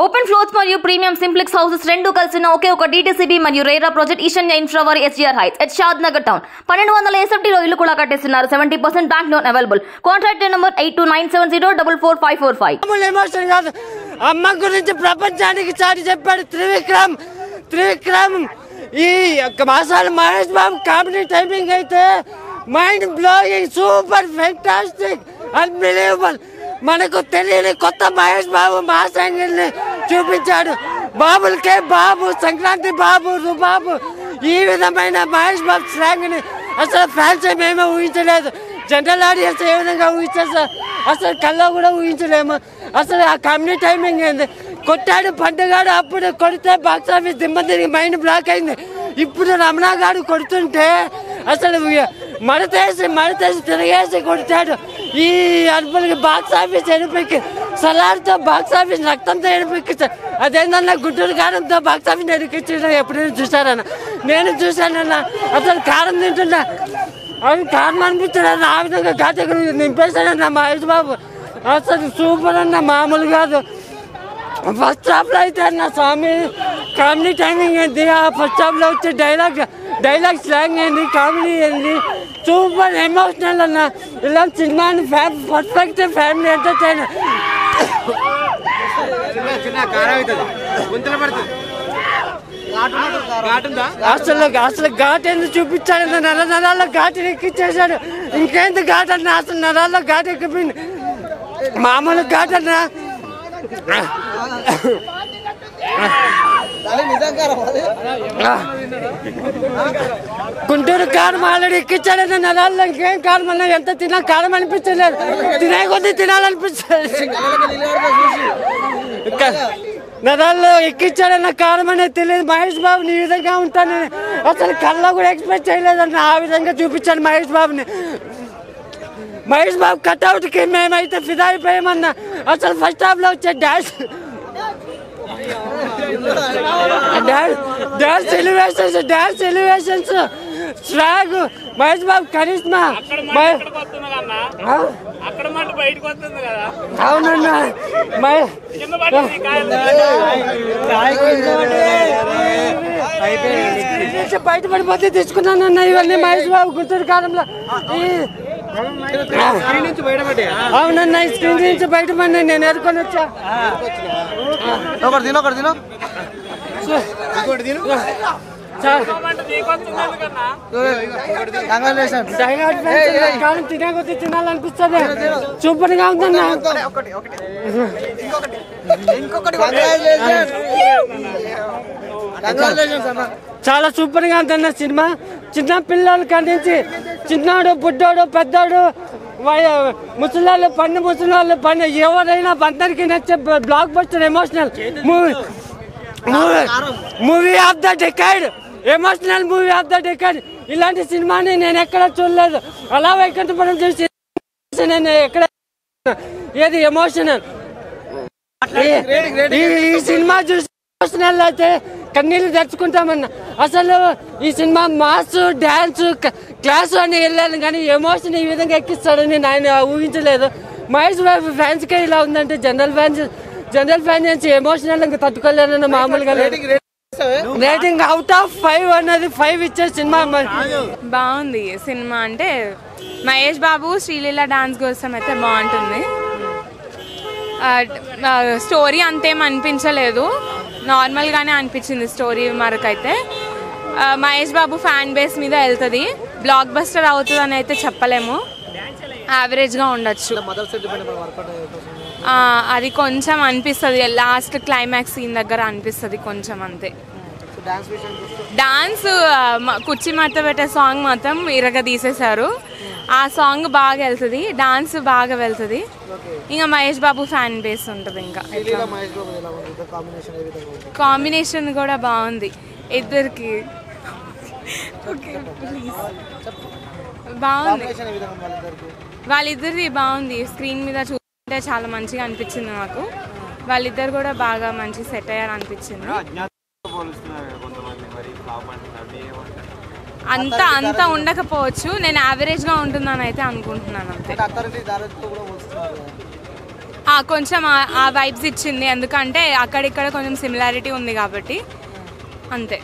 Open floors మరియు premium simplex houses రెండు కలిసిన ఒకే ఒక DTCB మరియు రేరా ప్రాజెక్ట్ ఈశాన్య ఇన్ఫ్రావారి SGR heights at Shad Nagar town 1200 SFT లో ఇల్లు కూడా కట్టేస్తున్నారు. 70% bank loan available. Contract number 8297044545. Emotion కాదు, అమ్మ గురించి ప్రపంచానికి చాటి చెప్పాడు త్రివిక్రమ్. ఈ మాసాలు మహేష్ బాబు కామెడీ టైమింగ్ అయితే mind blowing, super, fantastic, unbelievable. మనకు తెలియని కొత్త మహేష్ బాబు మాస్ యాంగిల్ని చూపించాడు. బాబులకే బాబు, సంక్రాంతి బాబు, రుబాబు, ఈ విధమైన మహేష్ బాబు స్లాంగ్ని అసలు ఫ్యాన్స్ మేమే ఊహించలేదు. జనరల్ ఆడియన్స్ ఏ విధంగా ఊహించారు సార్, అసలు కల్లో కూడా ఊహించలేము. అసలు ఆ కామెడీ టైమింగ్ ఏంది, కొట్టాడు పండుగాడు, అప్పుడు కొడితే బాక్స్ ఆఫీస్ దిమ్మ తిరిగి మైండ్ బ్లాక్ అయింది. ఇప్పుడు రమణ గారు కొడుతుంటే అసలు మడతేసి తిరిగేసి కొడతాడు. ఈ అర్బులకి బాక్స్ ఆఫీస్ ఎనిపెక్కి సలార్తో బాక్స్ ఆఫీస్ రక్తంతో ఎనిపెక్కించాడు. అదేందన్నా గుంటూరు కారంతో బాక్స్ ఆఫీస్ ఎనిపించడం ఎప్పుడైనా చూసారన్న? నేను చూశానన్న. అసలు కారం తింటున్నా, అవి కారం అనిపించాడన్న. ఆ విధంగా ఘాట్ నింపేశాడన్న మహేష్ బాబు. అసలు సూపర్ అన్న, మామూలు కాదు. ఫస్ట్ హాఫ్లో అయితే అన్న స్వామి కామెడీ టైమింగ్ ఏంటి, ఆ ఫస్ట్ హాఫ్లో వచ్చే డైలాగ్ స్లాంగ్ ఏంటి, కామెడీ ఏంటి, సూపర్ ఎమోషనల్ అన్న. ఇలాంటి సినిమాని పర్ఫెక్ట్ ఫ్యామిలీ ఎంటర్టైనర్. అసలు ఘాట్ ఎందుకు చూపించాడు, నరాల్లో ఘాటు ఎక్కిచ్చేసాడు. ఇంకేంటి ఘాట్ అన్న, అసలు నరాల్లో ఘాటు ఎక్కిపోయింది. మామూలు ఘాట్ అన్న. గుంటూరు కారం ఆల్రెడీ ఎక్కించాడన్న నరాల్లో. ఇంకేం కారం అన్నా, ఎంత తిన్నా కారం అనిపించలేదు, తినే కొద్దీ తినాలనిపించలేదు. నరాల్లో ఎక్కించాడన్న కారం అనేది తెలియదు. మహేష్ బాబుని ఈ విధంగా ఉంటానని అసలు కళ్ళలో కూడా ఎక్స్పెక్ట్ చేయలేదన్న. ఆ విధంగా చూపించాడు మహేష్ బాబుని. మహేష్ బాబు కట్అవుట్కి మేమైతే ఫిదా అయిపోయామన్నా. అసలు ఫస్ట్ హాఫ్లో వచ్చే dance elevations, swag, Mahesh Babu Karishma. అవునన్నా, బయటపడిపోతే తీసుకున్నానన్న ఇవన్నీ మహేష్ బాబు గుంటూరు కాలంలో. అవునన్న, ఈ స్క్రీన్ నుంచి బయటపడి నేను ఎదుర్కొని వచ్చా. తినే కొద్ది తినాలనిపిస్తుంది. సూపర్ గా ఉందన్న. చాలా సూపర్ గా ఉందన్న సినిమా. చిన్న పిల్లల కానించి చిన్నాడు, బుడ్డోడు, పెద్దోడు, ముసలాళ్ళు, ముసలాళ్ళు ఎవరైనా అందరికీ నచ్చే block buster emotional movie of the decade, emotional movie of the decade. ఇలాంటి సినిమాని నేను ఎక్కడ చూడలేదు. అలా వైకుంఠపురం చూసి నేను ఎక్కడ ఏది ఎమోషనల్. ఈ సినిమా చూసి ఎమోషనల్ అయితే కన్నీళ్ళు తెచ్చుకుంటామన్న. అసలు ఈ సినిమా మాస్, డ్యాన్స్, క్లాస్ అని వెళ్ళాను కానీ ఎమోషన్ ఈ విధంగా ఎక్కిస్తాడని నేను ఊహించలేదు. మహేష్ బాబు ఫ్యాన్స్కే ఇలా ఉందంటే జనరల్ ఫ్యాన్స్ ఎమోషనల్ ఇంకా తట్టుకోలేనన్న. మామూలుగా రేటింగ్ అవుట్ ఆఫ్ 5 అన్నది 5 ఇచ్చే సినిమా. బాగుంది సినిమా. అంటే మహేష్ బాబు శ్రీలీల డాన్స్ కోసం అయితే బాగుంటుంది. స్టోరీ అంతేం అనిపించలేదు, నార్మల్గానే అనిపించింది స్టోరీ వరకైతే. మహేష్ బాబు ఫ్యాన్ బేస్ మీద వెళ్తుంది. బ్లాక్ బస్టర్ అవుతుంది అని అయితే చెప్పలేము, యావరేజ్గా ఉండొచ్చు. అది కొంచెం అనిపిస్తుంది, లాస్ట్ క్లైమాక్స్ సీన్ దగ్గర అనిపిస్తుంది కొంచెం అంతే. డాన్స్ కుర్చీ మట్ట పెట్టే సాంగ్ మాత్రం ఇరగ తీసేశారు. ఆ సాంగ్ బాగా వెళ్తుంది, డాన్స్ బాగా వెళ్తుంది. ఇంకా మహేష్ బాబు ఫ్యాన్ బేస్ ఉంటుంది. ఇంకా కాంబినేషన్ కూడా బాగుంది ఇద్దరికి. బాగుంది, వాళ్ళిద్దరిది బాగుంది. స్క్రీన్ మీద చూస్తుంటే చాలా మంచిగా అనిపించింది నాకు. వాళ్ళిద్దరు కూడా బాగా మంచి సెట్ అయ్యారు అనిపించింది. అంత ఉండకపోవచ్చు, నేను యావరేజ్గా ఉంటుందని అయితే అనుకుంటున్నాను అంతే. కొంచెం ఆ వైబ్స్ ఇచ్చింది, ఎందుకంటే అక్కడిక్కడ కొంచెం సిమిలారిటీ ఉంది కాబట్టి అంతే.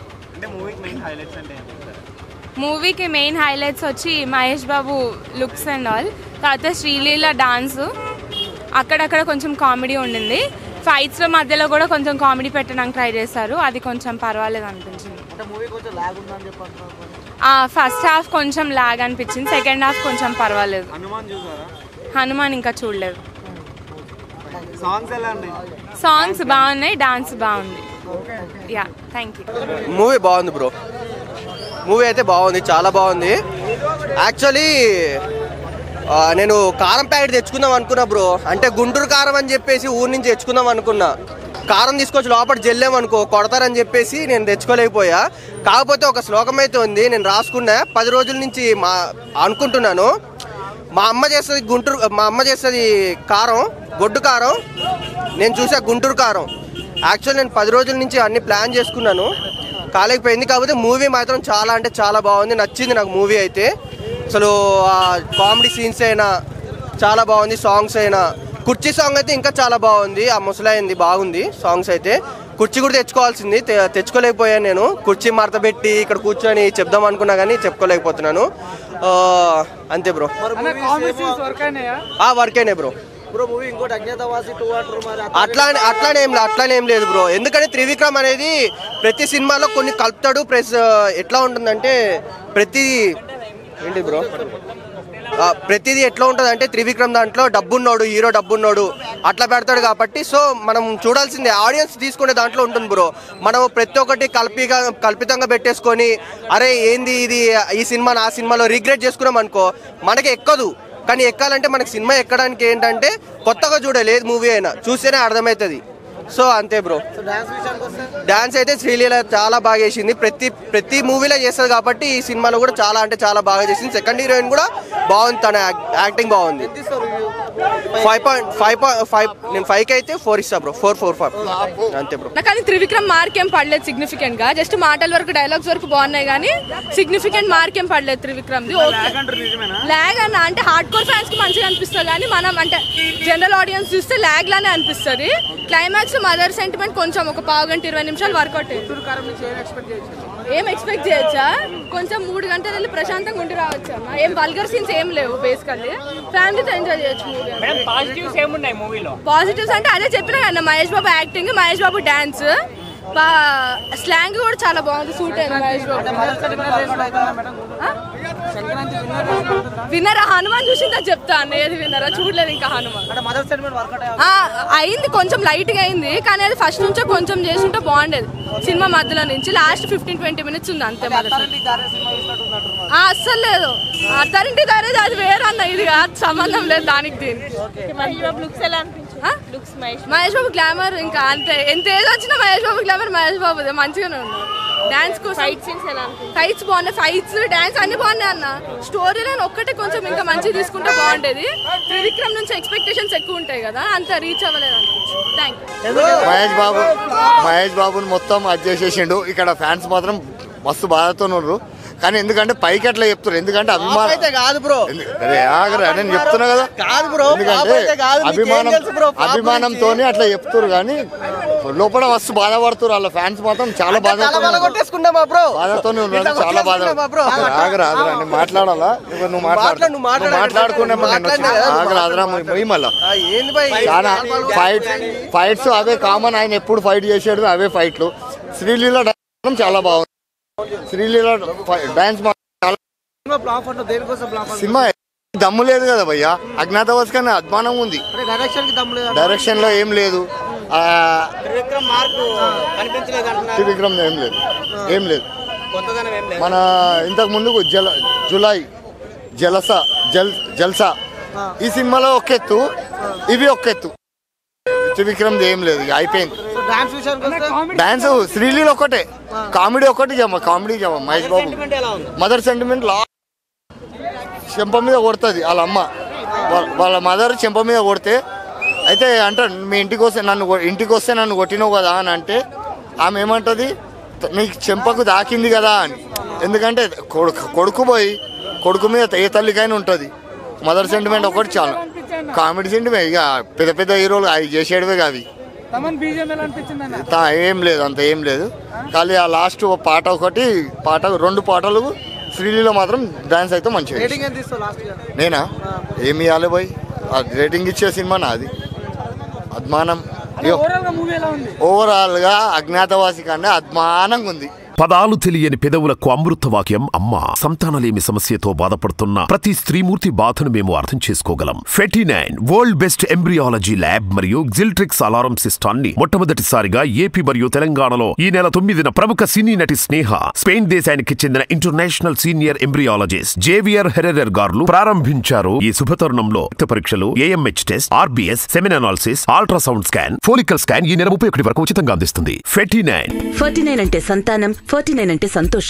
మూవీకి మెయిన్ హైలైట్స్ వచ్చి Mahesh Babu looks and all, తర్వాత శ్రీలీల డాన్స్, అక్కడక్కడ కొంచెం కామెడీ ఉండింది. ఫైట్స్లో మధ్యలో కూడా కొంచెం కామెడీ పెట్టడానికి ట్రై చేశారు, అది కొంచెం పర్వాలేదు అనిపించింది. ఫస్ట్ హాఫ్ కొంచెం లాగ్ అనిపించింది, సెకండ్ హాఫ్ కొంచెం పర్వాలేదు. హనుమాన్ ఇంకా చూడలేదు. సాంగ్స్ బాగున్నాయి, డాన్స్ బాగుంది. Yeah, thank you. మూవీ బాగుంది బ్రో, మూవీ అయితే బాగుంది, చాలా బాగుంది. యాక్చువల్లీ నేను కారం ప్యాకెట్ తెచ్చుకుందాం అనుకున్నా బ్రో, అంటే గుంటూరు కారం అని చెప్పేసి ఊరి నుంచి తెచ్చుకుందాం అనుకున్నా. కారం తీసుకొచ్చి లోపల జల్లేమనుకో కొడతారని చెప్పేసి నేను తెచ్చుకోలేకపోయా. కాకపోతే ఒక శ్లోకం అయితే ఉంది, నేను రాసుకున్నా, 10 రోజుల నుంచి అనుకుంటున్నాను. మా అమ్మ చేస్తుంది కారం, గొడ్డు కారం, నేను చూసా గుంటూరు కారం. యాక్చువల్ నేను 10 రోజుల నుంచి అన్ని ప్లాన్ చేసుకున్నాను, కాలేకపోయింది. కాకపోతే మూవీ మాత్రం చాలా అంటే చాలా బాగుంది, నచ్చింది నాకు మూవీ అయితే. అసలు కామెడీ సీన్స్ అయినా చాలా బాగుంది, సాంగ్స్ అయినా. కుర్చీ సాంగ్ అయితే ఇంకా చాలా బాగుంది, ఆ ముసలాయింది బాగుంది సాంగ్స్ అయితే. కుర్చీ కూడా తెచ్చుకోవాల్సింది, తెచ్చుకోలేకపోయాను నేను. కుర్చీ మడత పెట్టి ఇక్కడ కూర్చొని చెప్దాం అనుకున్నా కానీ చెప్పుకోలేకపోతున్నాను. అంతే బ్రో. వర్క్ అయినాయి బ్రో. అట్లానేం లేదు బ్రో, ఎందుకంటే త్రివిక్రమ్ అనేది ప్రతి సినిమాలో కొన్ని కలుపుతాడు. ప్లస్ ఎట్లా ఉంటుందంటే ప్రతిదీ ఎట్లా ఉంటుంది అంటే త్రివిక్రమ్ దాంట్లో డబ్బున్నోడు, హీరో డబ్బున్నోడు అట్లా పెడతాడు కాబట్టి. సో మనం చూడాల్సిందే, ఆడియన్స్ తీసుకునే దాంట్లో ఉంటుంది బ్రో. మనం ప్రతి ఒక్కటి కల్పితంగా పెట్టేసుకొని అరే ఏంది ఇది ఈ సినిమా ఆ సినిమాలో రిగ్రెట్ చేసుకున్నాం అనుకో మనకి ఎక్కదు. కానీ ఎక్కాలంటే మనకి సినిమా ఎక్కడానికి ఏంటంటే కొత్తగా చూడలేదు, మూవీ అయినా చూస్తేనే అర్థమవుతుంది. సో అంతే బ్రో. డాన్స్ అయితే శ్రీలీల చాలా బాగా చేసింది, ప్రతి మూవీలో చేస్తుంది కాబట్టి ఈ సినిమాలో కూడా చాలా అంటే చాలా బాగా చేసింది. సెకండ్ హీరోయిన్ కూడా బాగుంది, తన యాక్టింగ్ బాగుంది. 5.5 నేను 5కి అయితే 4 ఇస్తా బ్రో, 4.45 అంతే బ్రో. నాకు అది త్రివిక్రమ్ మార్క్ ఏం పడలేదు సిగ్నిఫికెంట్ గా, జస్ట్ మాటల వరకు డైలాగ్స్ వరకు బాగున్నాయి కానీ సిగ్నిఫికెంట్ మార్క్ ఏం పడలేదు త్రివిక్రమ్. లాగ్ అన్న అంటే హార్డ్ కోర్ ఫ్యాన్స్ కి మంచిగా అనిపిస్తుంది కానీ మనం అంటే జనరల్ ఆడియన్స్ చూస్తే లాగ్ లానే అనిపిస్తుంది. క్లైమాక్స్ మదర్ సెంటిమెంట్ కొంచెం ఒక 1/2 గంట 20 నిమిషాలు వర్కౌట్. ఏం ఎక్స్పెక్ట్ చేయొచ్చా? కొంచెం 3 గంటలు వెళ్ళి ప్రశాంతంగా ఉండి రావచ్చా? ఏం వల్గర్ సీన్స్ ఏం లేవు, బేసికల్లీ ఫ్యామిలీతో ఎంజాయ్ చేయొచ్చు మూవీ. పాజిటివ్స్ అంటే అదే చెప్పినా కదా, Mahesh Babu acting, Mahesh Babu dance, slang కూడా చాలా బాగుంది, సూట్ అయింది మహేష్ బాబు. విన్నరా? హనుమాన్ చూసిందా చెప్తా అన్న, ఏది విన్నరా? చూడలేదు ఇంకా హనుమాన్. అయింది, కొంచెం లైట్ గా అయింది కానీ అది ఫస్ట్ నుంచో కొంచెం చేస్తుంటే బాగుండేది. సినిమా మధ్యలో నుంచి లాస్ట్ 15-20 మినిట్స్ ఉంది అంతే. అస్సలు లేదు, అత్తారింటి దారేది అది వేరే అన్న, ఇది సంబంధం లేదు దానికి దీనికి. మహేష్ బాబు గ్లామర్ ఇంకా అంతే, ఎంత ఏది వచ్చినా మహేష్ బాబు గ్లామర్ మహేష్ బాబు మంచిగానే ఉంది. డాన్స్ కోసం ఫైట్స్ బాగున్నాయి, ఫైట్స్ డాన్స్ అన్ని బాగున్నాయి అన్న. స్టోరీ లైన్ ఒక్కటే కొంచెం ఇంకా మంచిగా తీసుకుంటే బాగుండేది. త్రివిక్రమ్ నుంచి ఎక్స్పెక్టేషన్స్ ఎక్కువ ఉంటాయి కదా, అంత రీచ్ అవ్వలేదు అనిపించింది. Thank you. మహేష్ బాబుని మొత్తం అది చేసేసిండు. ఇక్కడ ఫ్యాన్స్ మాత్రం మస్తు బాధతో ఉన్నారు. కానీ ఎందుకంటే పైకి అట్లా చెప్తారు, ఎందుకంటే అభిమానం కాదు బ్రో. నేను చెప్తున్నా కదా, కాదు బ్రో, ఎందుకంటే అభిమానంతోనే అట్లా చెప్తారు కానీ లోపల మస్తు బాధపడుతారు. వాళ్ళ ఫ్యాన్స్ మాత్రం చాలా బాధతోనే ఉన్నారు, చాలా బాధ. ఆగరా మాట్లాడాలా? నువ్వు మాట్లాడుకునే ఆగరాదరా మళ్ళా. చాలా ఫైట్స్ అవే కామన్, ఆయన ఎప్పుడు ఫైట్ చేసాడు అవే ఫైట్లు. శ్రీలీల చాలా బాగుంది, శ్రీలీల డాన్స్ సినిమా దమ్ము లేదు కదా భయ్యా. అజ్ఞాతవాసి కానీ అద్మానం ఉంది, డైరెక్షన్ లో ఏం లేదు, త్రివిక్రమ్ ఏం లేదు. మన ఇంతకు ముందుకు జల్సా ఈ సినిమాలో ఒక ఎత్తు, ఇవి ఒక ఎత్తు. త్రివిక్రమ్ ఏం లేదు, అయిపోయింది. డాన్స్ శ్రీలీల ఒకటే, కామెడీ ఒకటి comedy Mahesh Babu mother sentiment చెంప మీద కొడుతుంది వాళ్ళ అమ్మ, వాళ్ళ మదర్ చెంప మీద కొడితే అయితే అంటారు మీ ఇంటికి వస్తే నన్ను కొట్టినావు కదా అని అంటే ఆమె ఏమంటుంది, నీకు చెంపకు దాకింది కదా అని. ఎందుకంటే కొడుకు మీద ఏ తల్లికైనా ఉంటుంది, మదర్ సెంటిమెంట్ ఒకటి చాలా. కామెడీ సెంటిమే ఇక పెద్ద పెద్ద హీరోలు అవి చేసేటివే అవి ఏం లేదు, అంత ఏం లేదు. ఖాళీ ఆ లాస్ట్ పాట ఒకటి, రెండు పాటలు శ్రీలీలో మాత్రం డాన్స్ అయితే మంచిగా. నేనా ఏమి ఇవ్వాలి పోయి రేటింగ్ ఇచ్చే సినిమా నాది అద్మానం. ఓవరాల్ గా అజ్ఞాతవాసి కన్నా అద్మానంగా ఉంది. పదాలు తెలియని పెదవులకు అమృత వాక్యం అమ్మ. సంతానలేమి సమస్యతో బాధపడుతున్న ప్రతి స్త్రీమూర్తి బాధను మేము అర్థం చేసుకోగలం. 49 వరల్డ్ బెస్ట్ ఎంబ్రియాలజీ ల్యాబ్ మరియు జిల్ట్రిక్స్ అలారం సిస్టాన్ని మొట్టమొదటిసారిగా ఏపీ మరియు తెలంగాణలో ఈ నెల 9న ప్రముఖ సినీ నటి స్నేహ, స్పెయిన్ దేశానికి చెందిన international senior embryologist Javier Herrera గారు ప్రారంభించారు. ఈ శుభతరుణంలో రక్త పరీక్షలు, AMH test, RBS, semen analysis, ultrasound scan, follicle scan ఈ నెల 31 వరకు ఉచితంగా అందిస్తుంది. 49 అంటే సంతానం, 49 అంటే సంతోషం.